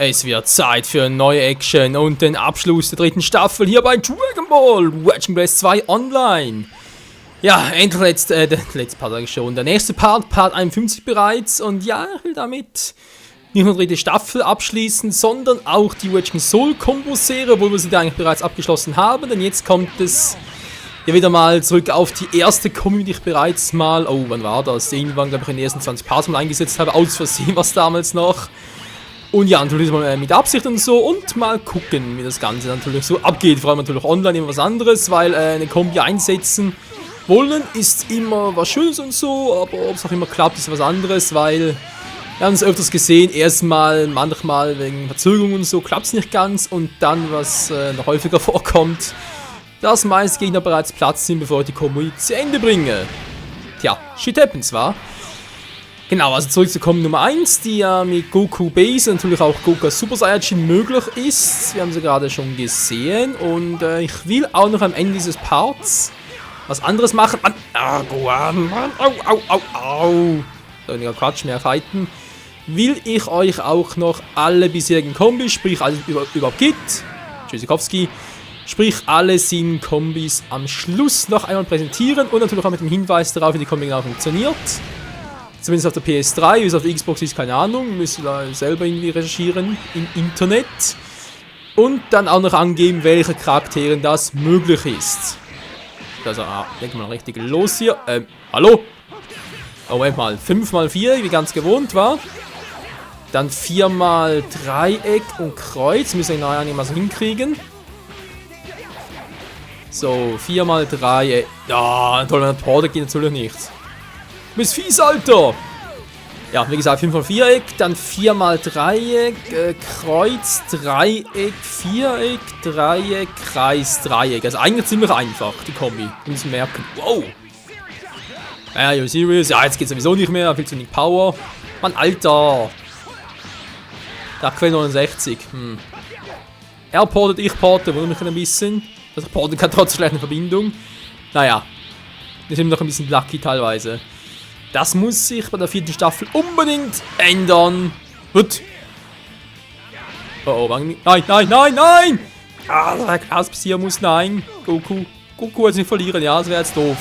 Es wird Zeit für eine neue Action und den Abschluss der dritten Staffel hier bei Dragon Ball Watching Blast 2 Online. Ja, endlich der letzte Part eigentlich schon. Der nächste Part, Part 51 bereits. Und ja, ich will damit nicht nur die dritte Staffel abschließen, sondern auch die Watching Soul Combo-Serie, wo wir sie eigentlich bereits abgeschlossen haben. Denn jetzt kommt es ja wieder mal zurück auf die erste Combo, die ich bereits mal, wann war das? Irgendwann, glaube ich, in den ersten 20 Parts mal eingesetzt habe. Aus Versehen war es damals noch. Und ja, natürlich mal mit Absicht und so und mal gucken, wie das Ganze natürlich so abgeht. Vor allem natürlich online immer was anderes, weil eine Kombi einsetzen wollen ist immer was Schönes und so, aber ob es auch immer klappt, ist was anderes, weil wir haben es öfters gesehen, erstmal, manchmal wegen Verzögerungen und so, klappt es nicht ganz und dann, was noch häufiger vorkommt, dass meist Gegner bereits Platz sind, bevor ich die Kombi zu Ende bringe. Tja, shit happens, wa? Genau, also zurück zu Kombi Nummer 1, die ja mit Goku Base und natürlich auch Goku Super Saiyajin möglich ist. Wir haben sie gerade schon gesehen und ich will auch noch am Ende dieses Parts was anderes machen. Mann, Mann, au. Weniger Quatsch, mehr fighten. Will ich euch auch noch alle bisherigen Kombis, sprich alles überhaupt gibt, Tschüssikowski, sprich alle 7 Kombis am Schluss noch einmal präsentieren und natürlich auch mit dem Hinweis darauf, wie die Kombi genau funktioniert. Zumindest auf der PS3, wie es auf der Xbox ist, keine Ahnung. Müsst ihr da selber irgendwie recherchieren im Internet. Und dann auch noch angeben, welche Charakteren das möglich ist. Also, legen wir mal richtig los hier. Hallo? Oh, Moment mal. 5x4, wie ganz gewohnt war. Dann 4x Dreieck und Kreuz. Müssen wir nachher mal so hinkriegen. So, 4x Dreieck. Ja, toll, wenn der Porter geht natürlich nichts. Du bist fies, Alter! Ja, wie gesagt, 5x Viereck, dann 4x Dreieck, Kreuz, Dreieck, Viereck, Dreieck, Kreis, Dreieck. Also eigentlich ziemlich einfach, die Kombi. Wir müssen merken. Wow! Ja, you're serious? Ja, jetzt geht's sowieso nicht mehr, viel zu wenig Power. Mann, Alter! Da Quell 69. Er portet, ich porte, wundert mich ein bisschen. Also ich porten kann trotz schlechter Verbindung. Naja. Das ist immer noch ein bisschen lucky teilweise. Das muss sich bei der 4. Staffel unbedingt ändern. Gut. Oh, nein! Ah, der Chaos passieren muss, nein. Goku jetzt nicht verlieren, ja, das wäre jetzt doof.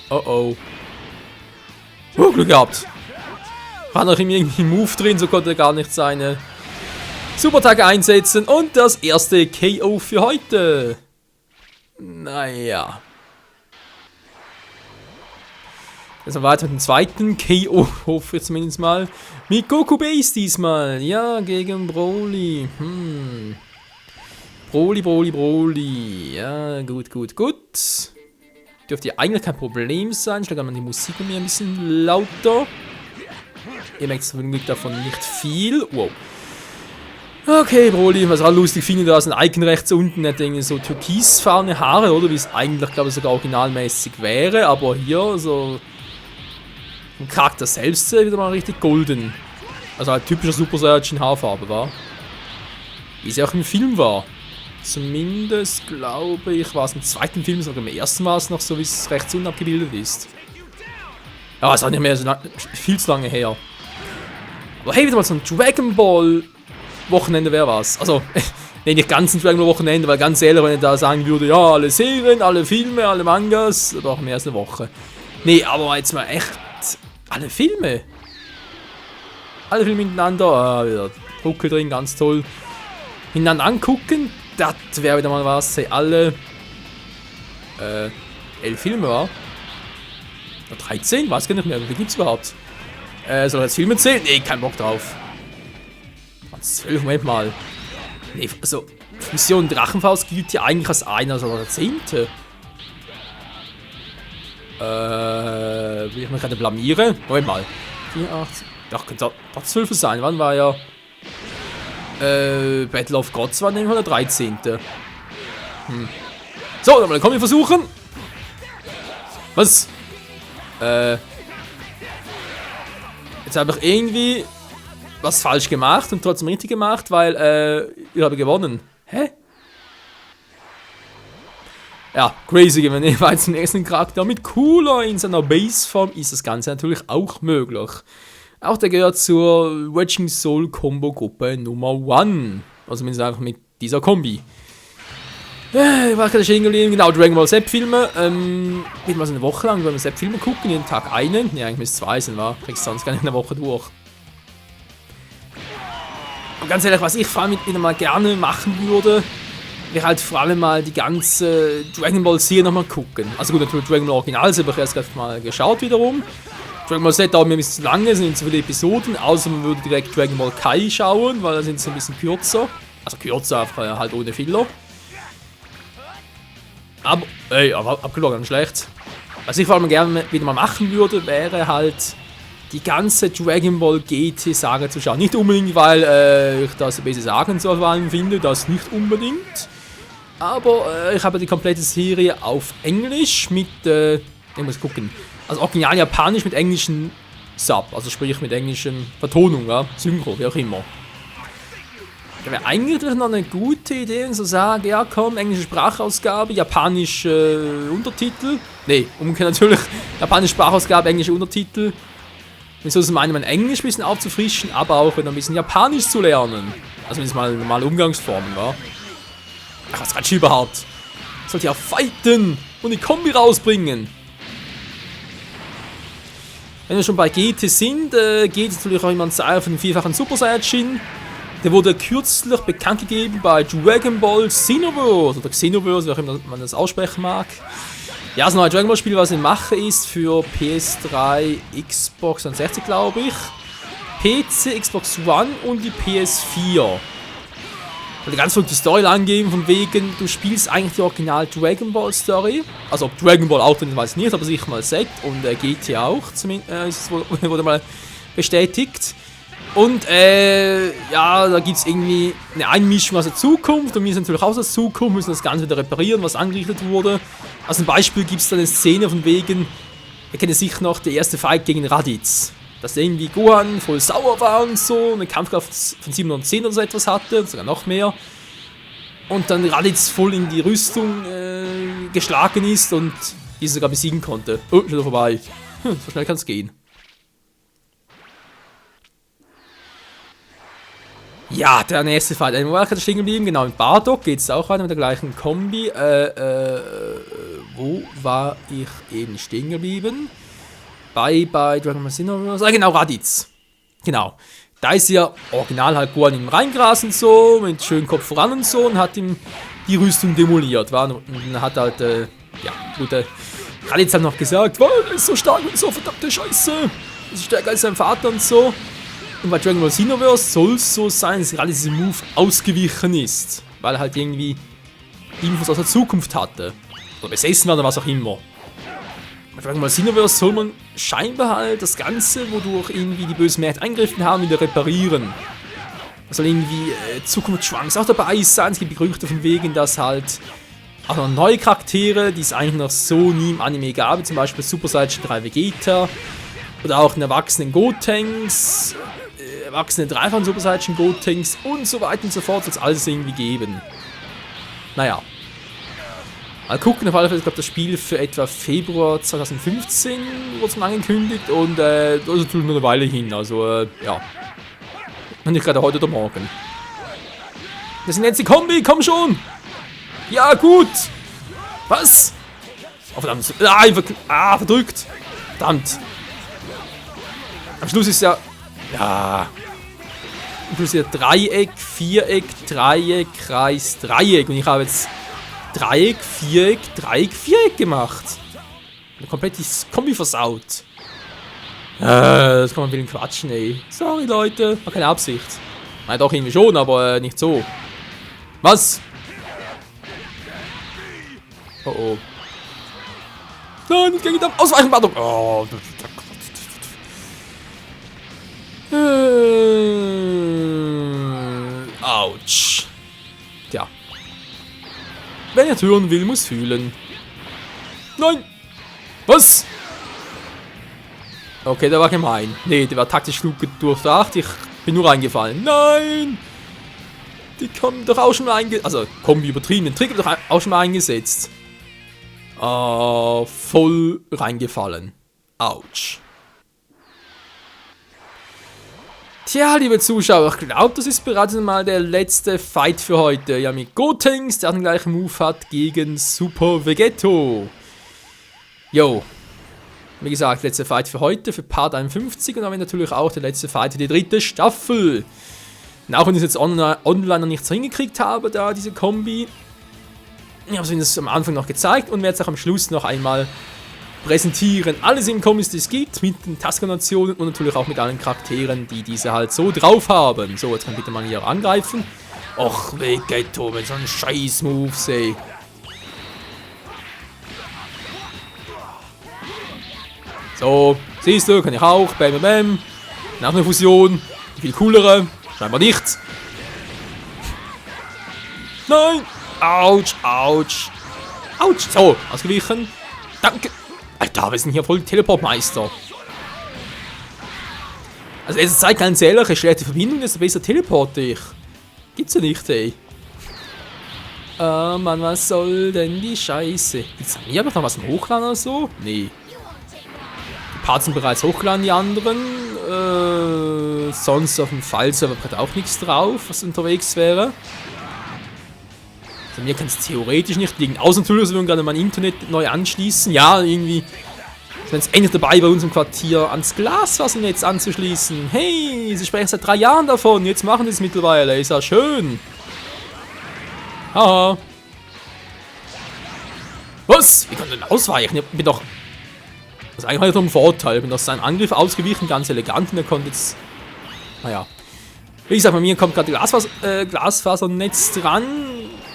Oh. Glück gehabt. War noch irgendwie ein Move drin, so konnte er gar nicht seine Superattacke einsetzen. Und das erste KO für heute. Naja. Also weiter mit dem zweiten KO, hoffe ich zumindest mal. Mit Goku Base diesmal. Ja, gegen Broly. Broly. Ja, gut. Dürfte ja eigentlich kein Problem sein. Ich glaube, die Musik bei mir ein bisschen lauter. Ihr merkt zum Glück davon nicht viel. Wow. Okay, Broly, was auch lustig finde, da ist ein Icon rechts unten, hat irgendwie so türkisfarbene Haare, oder? Wie es eigentlich, glaube ich, sogar originalmäßig wäre. Aber hier so im Charakter selbst wieder mal richtig golden. Also halt typischer Super Saiyajin Haarfarbe war. Wie es ja auch im Film war. Zumindest glaube ich, war es im zweiten Film, sondern im ersten war es noch so, wie es rechts unten abgebildet ist. Ja, ist auch nicht mehr so viel zu lange her. Aber hey, wieder mal so ein Dragon Ball Wochenende wäre was. Also, nee, nicht ganz ein Dragon Ball Wochenende, weil ganz ehrlich, wenn ich da sagen würde, ja, alle Serien, alle Filme, alle Mangas, doch mehr als eine Woche. Nee, aber jetzt mal echt alle Filme. Alle Filme miteinander, wieder Drucke drin, ganz toll. Hintereinander angucken, das wäre wieder mal was. Sei alle 11 Filme, war? 13? Weiß gar nicht mehr, wie gibt's überhaupt? Soll ich jetzt Filme zählen? Nee, kein Bock drauf. 12, Moment mal. Nee, also, Mission Drachenfaust gilt ja eigentlich als einer, also der 10. Will ich mich gerade blamieren? Moment mal. 4, 8. Doch, könnte doch 12 sein. Wann war ja? Battle of Gods war nämlich der 13. So, dann kommen wir versuchen. Was? Jetzt habe ich irgendwie was falsch gemacht und trotzdem richtig gemacht, weil ich habe gewonnen. Hä? Ja, crazy, wenn ihr jetzt den nächsten Charakter mit Cooler in seiner Baseform ist das Ganze natürlich auch möglich. Auch der gehört zur Wedging Soul Combo Gruppe Nummer 1. Also zumindest einfach mit dieser Kombi. Ich war gerade stehen geblieben, genau, Dragon Ball Z-Filme. Wird mal so eine Woche lang, wenn wir Z-Filme gucken, jeden Tag einen. Ne, eigentlich müsste es 2 sein, war. Kriegst sonst gar nicht in der Woche durch. Und ganz ehrlich, was ich vor allem wieder mal gerne machen würde, wäre halt vor allem mal die ganze Dragon Ball Serie nochmal gucken. Also gut, natürlich Dragon Ball Original, das habe ich erst gerade mal geschaut wiederum. Dragon Ball Z dauert mir ein bisschen zu lange, es sind nicht so viele Episoden, außer man würde direkt Dragon Ball Kai schauen, weil da sind sie ein bisschen kürzer. Also kürzer, einfach halt ohne Filler. Aber, aber abgelogen, schlecht. Was ich vor allem gerne wieder mal machen würde, wäre halt die ganze Dragon Ball GT-Saga zu schauen. Nicht unbedingt, weil ich das besser sagen soll, vor allem finde, das nicht unbedingt. Aber ich habe die komplette Serie auf Englisch mit, ich muss gucken, also original japanisch mit englischen Sub, also sprich mit englischen Vertonung, ja, Synchro, wie auch immer. Das wäre eigentlich noch eine gute Idee, wenn so sagen, ja komm, englische Sprachausgabe, japanische Untertitel. Ne, umgekehrt natürlich, japanische Sprachausgabe, englische Untertitel. Wieso ist es meinen, mein Englisch ein bisschen aufzufrischen, aber auch wieder ein bisschen Japanisch zu lernen. Also wenn es mal normale Umgangsformen war. Ach, was reicht überhaupt? Ich sollte ja fighten und die Kombi rausbringen. Wenn wir schon bei GT sind, geht es natürlich auch immer an von dem vierfachen Super Saiyajin. Der wurde kürzlich bekannt gegeben bei Dragon Ball Xenoverse, oder Xenoverse, wie auch immer man das aussprechen mag. Ja, das neue Dragon Ball Spiel, was in Mache ist für PS3, Xbox 360, glaube ich, PC, Xbox One und die PS4. Und eine ganz verrückte Story angeben, von wegen, du spielst eigentlich die Original Dragon Ball Story. Also ob Dragon Ball auch drin ist, weiß ich nicht, aber sicher mal Z und GT auch, zumindest wurde mal bestätigt. Und ja, da gibt es irgendwie eine Einmischung aus der Zukunft und wir sind natürlich auch aus der Zukunft, müssen das Ganze wieder reparieren, was angerichtet wurde. Als ein Beispiel gibt es da eine Szene von wegen, ihr kennt sicher noch, der erste Fight gegen Raditz. Dass irgendwie Gohan voll sauer war und so, eine Kampfkraft von 710 oder so etwas hatte, sogar noch mehr. Und dann Raditz voll in die Rüstung geschlagen ist und diese sogar besiegen konnte. Oh, schon wieder vorbei. So schnell kann es gehen. Ja, der nächste Fight. Wo war ich stehen geblieben? Genau, in Bardock geht es auch weiter mit der gleichen Kombi. Wo war ich eben stehen geblieben? Bei Dragon Ball Xenoverse. Genau, Raditz. Genau. Da ist ja original halt Gohan ihm reingrasen so, mit schönem Kopf voran und so und hat ihm die Rüstung demoliert. War? Und dann hat halt, ja, gut, Raditz hat noch gesagt, wow, der ist so stark und so, verdammte Scheiße. Das ist stärker als sein Vater und so. Und bei Dragon Ball Xenoverse soll es so sein, dass gerade dieser Move ausgewichen ist. Weil er halt irgendwie Infos aus der Zukunft hatte. Oder besessen war oder was auch immer. Bei Dragon Ball Xenoverse soll man scheinbar halt das Ganze, wodurch irgendwie die bösen Mächte eingegriffen haben, wieder reparieren. Da soll irgendwie Zukunftsschwanks auch dabei sein. Es gibt Gerüchte von wegen, dass halt auch noch neue Charaktere, die es eigentlich noch so nie im Anime gab, wie zum Beispiel Super Saiyan 3 Vegeta. Oder auch einen erwachsenen Gotenks, erwachsene 3 von Super Saiyan Gotenks und so weiter und so fort, soll es alles irgendwie geben. Naja. Mal gucken, auf alle Fälle, ich glaube, das Spiel für etwa Februar 2015 wurde es angekündigt und das ist natürlich nur eine Weile hin, also ja. Und nicht gerade heute oder morgen. Das sind jetzt die Kombi, komm schon! Ja, gut! Was? Oh, verdammt. Verdrückt! Verdammt! Am Schluss ist ja... Ja... Am Schluss ist ja Dreieck, Viereck, Dreieck, Kreis, Dreieck. Und ich habe jetzt Dreieck, Viereck gemacht. Und komplett die Kombi versaut. Das kann man wieder quatschen, ey. Sorry, Leute. War keine Absicht. Nein, doch irgendwie schon, aber nicht so. Was? Oh oh. Nein, nicht gegen den Ausweichen, Bardung. Oh, Autsch. Tja. Wer nicht hören will, muss fühlen. Nein! Was? Okay, der war gemein. Nee, der war taktisch klug durchdacht. Ich bin nur reingefallen. Nein! Die kommen doch auch schon mal eingesetzt. Also, Kombi übertrieben. Den Trick wird doch auch schon mal eingesetzt. Voll reingefallen. Autsch. Tja, liebe Zuschauer, ich glaube, das ist bereits mal der letzte Fight für heute. Ja, mit Gotenks, der den gleichen Move hat gegen Super Vegetto. Jo. Wie gesagt, letzter Fight für heute, für Part 51 und damit natürlich auch der letzte Fight für die 3. Staffel. Und auch wenn ich es jetzt online noch nichts hingekriegt habe, da diese Kombi. Ich habe es am Anfang noch gezeigt und werde es auch am Schluss noch einmal präsentieren. Alles in Kombis, die es gibt, mit den Taskanationen und natürlich auch mit allen Charakteren, die diese halt so drauf haben. So, jetzt kann bitte mal hier angreifen. Och, Vegetto mit so einem Scheiß-Move, ey. So, siehst du, kann ich auch. Bam, bam, bam. Nach einer Fusion. Die viel coolere. Scheinbar nichts. Nein! Autsch, autsch. Autsch. So, ausgewichen. Danke. Alter, wir sind hier voll Teleportmeister. Also, es zeigt ganz ehrlich, je schlechte Verbindung, desto besser teleporte ich. Gibt's ja nicht, ey. Oh Mann, was soll denn die Scheiße? Gibt's hier noch was im Hochland oder so? Nee. Die Parts sind bereits hochgeladen, die anderen. Sonst auf dem Fallserver gerade auch nichts drauf, was unterwegs wäre. Also mir kann es theoretisch nicht liegen. Außer natürlich, wir gerade mein Internet neu anschließen. Ja, irgendwie sind jetzt endlich dabei, bei uns im Quartier ans Glasfasernetz anzuschließen. Hey, sie sprechen seit 3 Jahren davon. Jetzt machen sie es mittlerweile. Ist ja schön. Haha. Was? Wie kann denn ausweichen? Ich bin doch... Das ist eigentlich ein Vorteil. Ich bin aus seinem Angriff ausgewichen, ganz elegant. Und er konnte jetzt... Naja. Wie gesagt, bei mir kommt gerade Glasfasernetz dran.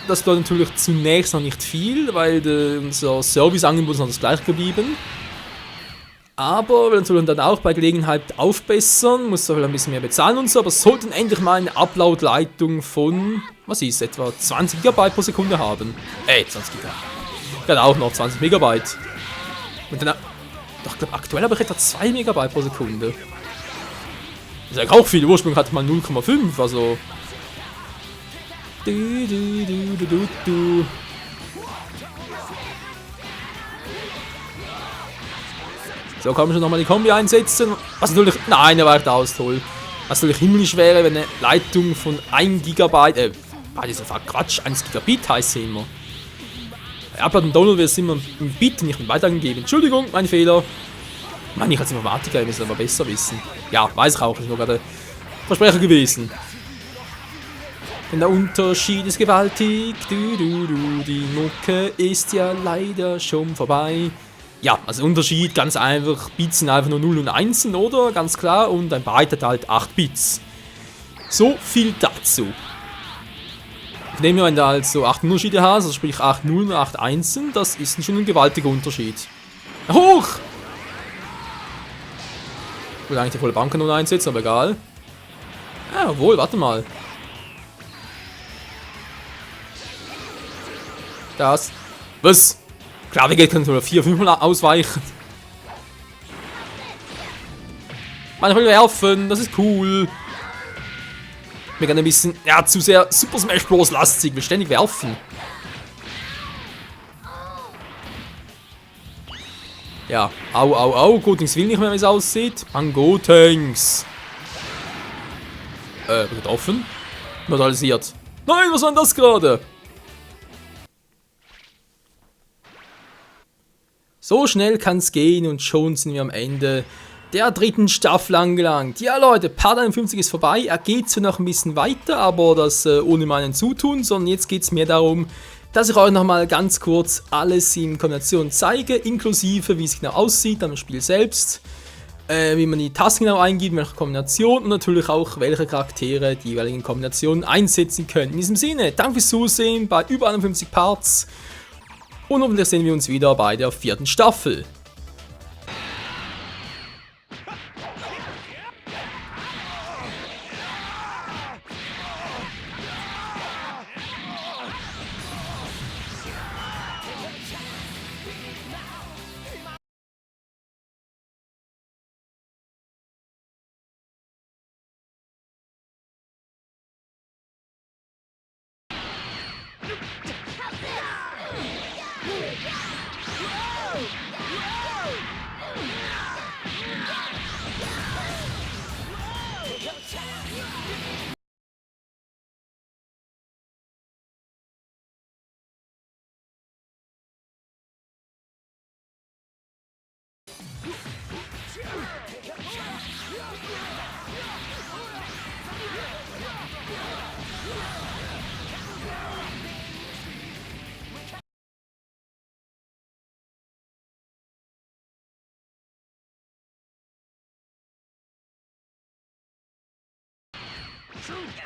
Das bedeutet natürlich zunächst noch nicht viel, weil unser Serviceangebot ist noch das gleiche geblieben. Aber wir natürlich dann auch bei Gelegenheit aufbessern, muss zwar ein bisschen mehr bezahlen und so, aber sollten endlich mal eine Upload-Leitung von, was ist, etwa 20 GB pro Sekunde haben. 20 GB. Gerade auch noch 20 Megabyte. Und dann, doch, ich glaube, aktuell habe ich etwa 2 Megabyte pro Sekunde. Das ist eigentlich auch viel, ursprünglich hatte man 0,5, also... So, kann man schon nochmal die Kombi einsetzen. Was natürlich... Nein, der weicht aus, toll. Was natürlich himmlisch wäre, wenn eine Leitung von 1 GB... das ist einfach Quatsch, 1 Gigabit heißt sie immer. Bei Upload und Download wird es immer im Bit, nicht mit weitergegeben. Entschuldigung, mein Fehler. Mann, ich als Informatiker, ich muss es aber besser wissen. Ja, weiß ich auch, das ist nur gerade Versprecher gewesen. Denn der Unterschied ist gewaltig. Die Mucke ist ja leider schon vorbei. Ja, also Unterschied ganz einfach. Bits sind einfach nur 0 und 1, oder? Ganz klar. Und ein Byte hat halt 8 Bits. So viel dazu. Nehmen wir, wenn du also 8 Unterschiede hast, also sprich 8 0 und 8 1, das ist schon ein gewaltiger Unterschied. Hoch! Ich will eigentlich die volle Bankkanone einsetzen, aber egal. Ja, obwohl, warte mal. Das. Was? Klar, wir können nur 4, 5 Mal ausweichen. Man will werfen, das ist cool. Mir gerne ein bisschen, ja, zu sehr Super Smash Bros. Lastig, will ständig werfen. Ja, au, au, au. Gotenks will nicht mehr, wie es aussieht. Mann, Gotenks. Getroffen. Neutralisiert. Nein, was war denn das gerade? So schnell kann es gehen und schon sind wir am Ende der 3. Staffel angelangt. Ja Leute, Part 51 ist vorbei. Er geht so noch ein bisschen weiter, aber das ohne meinen Zutun, sondern jetzt geht es mehr darum, dass ich euch nochmal ganz kurz alles in Kombination zeige, inklusive wie es genau aussieht am Spiel selbst, wie man die Tasten genau eingibt, welche Kombination und natürlich auch welche Charaktere die jeweiligen Kombinationen einsetzen können. In diesem Sinne, danke fürs Zusehen bei über 51 Parts und hoffentlich sehen wir uns wieder bei der 4. Staffel. Yeah!